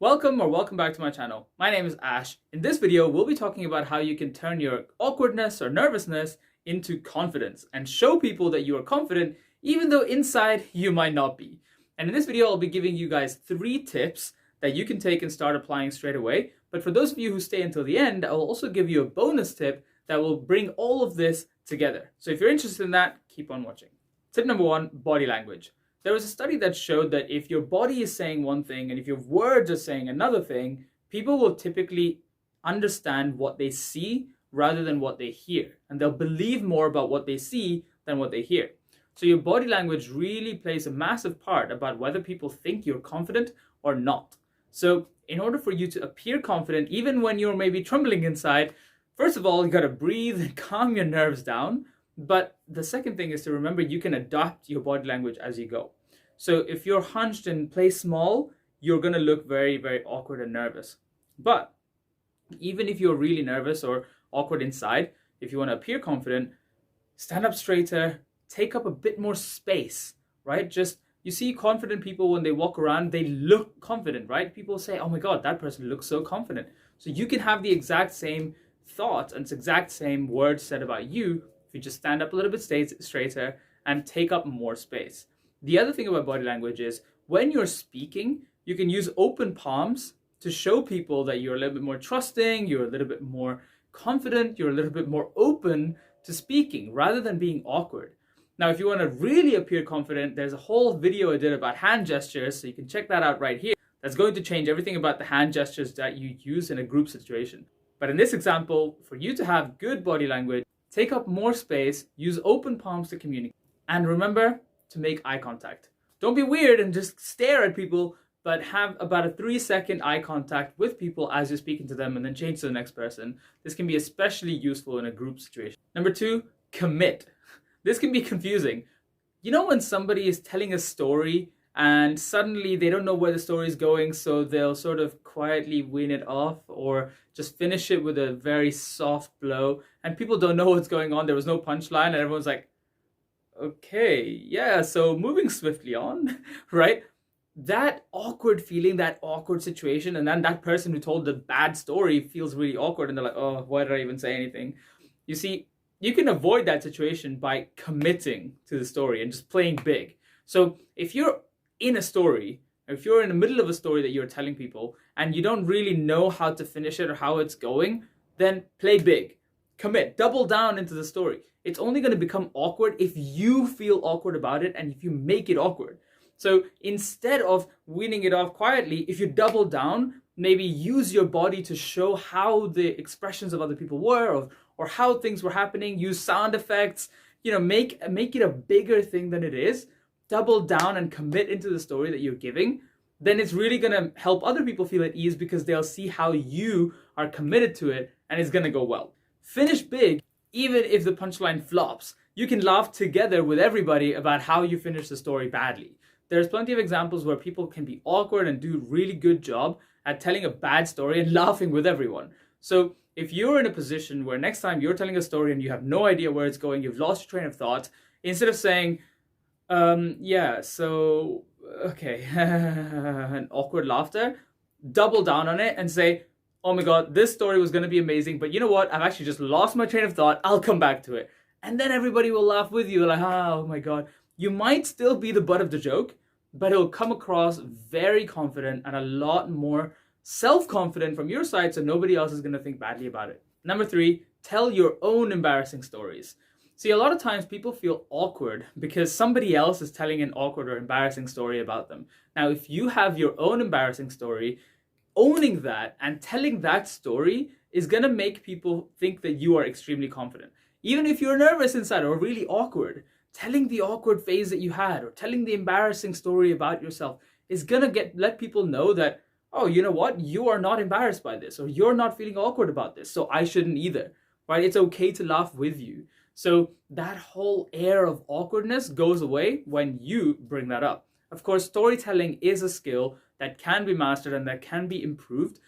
Welcome back to my channel. My name is Ash. In this video, we'll be talking about how you can turn your awkwardness or nervousness into confidence and show people that you are confident even though inside you might not be. And in this video, I'll be giving you guys 3 tips that you can take and start applying straight away. But for those of you who stay until the end, I will also give you a bonus tip that will bring all of this together. So if you're interested in that, keep on watching. Tip number 1, body language. There was a study that showed that if your body is saying one thing and if your words are saying another thing, people will typically understand what they see rather than what they hear. And they'll believe more about what they see than what they hear. So your body language really plays a massive part about whether people think you're confident or not. So in order for you to appear confident, even when you're maybe trembling inside, first of all, you gotta breathe and calm your nerves down. But the second thing is to remember you can adapt your body language as you go. So if you're hunched and play small, you're going to look very, very awkward and nervous. But even if you're really nervous or awkward inside, if you want to appear confident, stand up straighter, take up a bit more space, right? You see confident people when they walk around, they look confident, right? People say, oh my God, that person looks so confident. So you can have the exact same thoughts and exact same words said about you if you just stand up a little bit straighter and take up more space. The other thing about body language is when you're speaking, you can use open palms to show people that you're a little bit more trusting, you're a little bit more confident, you're a little bit more open to speaking rather than being awkward. Now, if you want to really appear confident, there's a whole video I did about hand gestures, so you can check that out right here. That's going to change everything about the hand gestures that you use in a group situation. But in this example, for you to have good body language, take up more space, use open palms to communicate, and remember to make eye contact. Don't be weird and just stare at people, but have about a 3-second eye contact with people as you're speaking to them and then change to the next person. This can be especially useful in a group situation. Number 2, commit. This can be confusing. You know when somebody is telling a story and suddenly they don't know where the story is going, so they'll sort of quietly wean it off or just finish it with a very soft blow, and people don't know what's going on. There was no punchline and everyone's like, okay, yeah, so moving swiftly on, right? That awkward feeling, that awkward situation, and then that person who told the bad story feels really awkward and they're like, oh, why did I even say anything? You see, you can avoid that situation by committing to the story and just playing big. So if you're in a story, if you're in the middle of a story that you're telling people and you don't really know how to finish it or how it's going, then play big. Commit, double down into the story. It's only going to become awkward if you feel awkward about it and if you make it awkward. So instead of weaning it off quietly, if you double down, maybe use your body to show how the expressions of other people were or how things were happening, use sound effects, make it a bigger thing than it is. Double down and commit into the story that you're giving, then it's really going to help other people feel at ease because they'll see how you are committed to it and it's going to go well. Finish big, even if the punchline flops. You can laugh together with everybody about how you finished the story badly. There's plenty of examples where people can be awkward and do a really good job at telling a bad story and laughing with everyone. So if you're in a position where next time you're telling a story and you have no idea where it's going, you've lost your train of thought, instead of saying, okay, an awkward laughter, double down on it and say, oh my God, this story was going to be amazing, but you know what? I've actually just lost my train of thought. I'll come back to it. And then everybody will laugh with you. Like, oh my God. You might still be the butt of the joke, but it'll come across very confident and a lot more self-confident from your side, so nobody else is going to think badly about it. Number 3, tell your own embarrassing stories. See, a lot of times people feel awkward because somebody else is telling an awkward or embarrassing story about them. Now, if you have your own embarrassing story, owning that and telling that story is going to make people think that you are extremely confident. Even if you're nervous inside or really awkward, telling the awkward phase that you had or telling the embarrassing story about yourself is going to let people know that, oh, you know what? You are not embarrassed by this or you're not feeling awkward about this, so I shouldn't either, right? It's okay to laugh with you. So that whole air of awkwardness goes away when you bring that up. Of course, storytelling is a skill that can be mastered and that can be improved.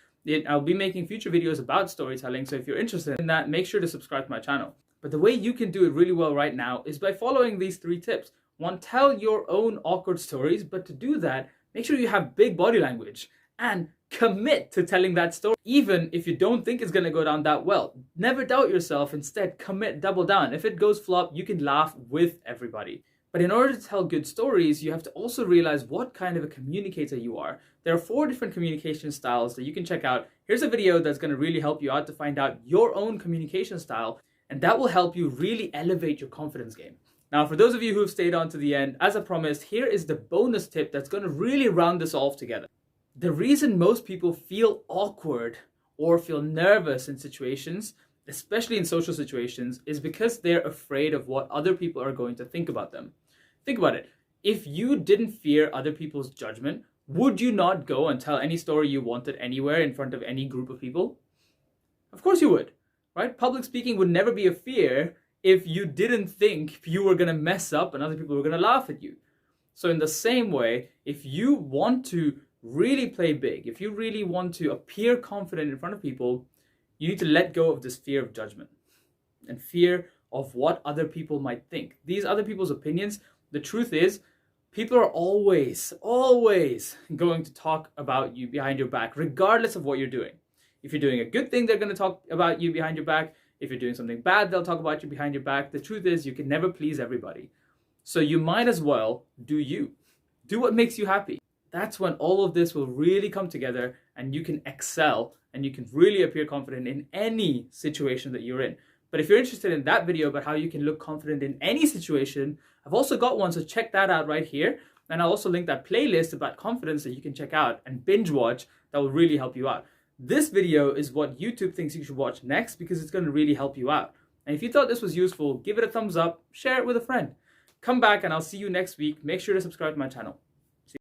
I'll be making future videos about storytelling, so if you're interested in that, make sure to subscribe to my channel. But the way you can do it really well right now is by following these 3 tips. 1, tell your own awkward stories, but to do that, make sure you have big body language and commit to telling that story, even if you don't think it's going to go down that well. Never doubt yourself. Instead, commit, double down. If it goes flop, you can laugh with everybody. But in order to tell good stories, you have to also realize what kind of a communicator you are. There are 4 different communication styles that you can check out. Here's a video that's going to really help you out to find out your own communication style, and that will help you really elevate your confidence game. Now, for those of you who've stayed on to the end, as I promised, here is the bonus tip that's going to really round this off together. The reason most people feel awkward or feel nervous in situations, especially in social situations, is because they're afraid of what other people are going to think about them. Think about it. If you didn't fear other people's judgment, would you not go and tell any story you wanted anywhere in front of any group of people? Of course you would, right? Public speaking would never be a fear if you didn't think you were going to mess up and other people were going to laugh at you. So in the same way, if you want to really play big, if you really want to appear confident in front of people, you need to let go of this fear of judgment and fear of what other people might think. These other people's opinions, the truth is, people are always going to talk about you behind your back, regardless of what you're doing. If you're doing a good thing, they're going to talk about you behind your back. If you're doing something bad, they'll talk about you behind your back. The truth is, you can never please everybody. So you might as well do you. Do what makes you happy. That's when all of this will really come together and you can excel and you can really appear confident in any situation that you're in. But if you're interested in that video about how you can look confident in any situation, I've also got one, so check that out right here. And I'll also link that playlist about confidence that you can check out and binge watch that will really help you out. This video is what YouTube thinks you should watch next because it's going to really help you out. And if you thought this was useful, give it a thumbs up, share it with a friend. Come back and I'll see you next week. Make sure to subscribe to my channel.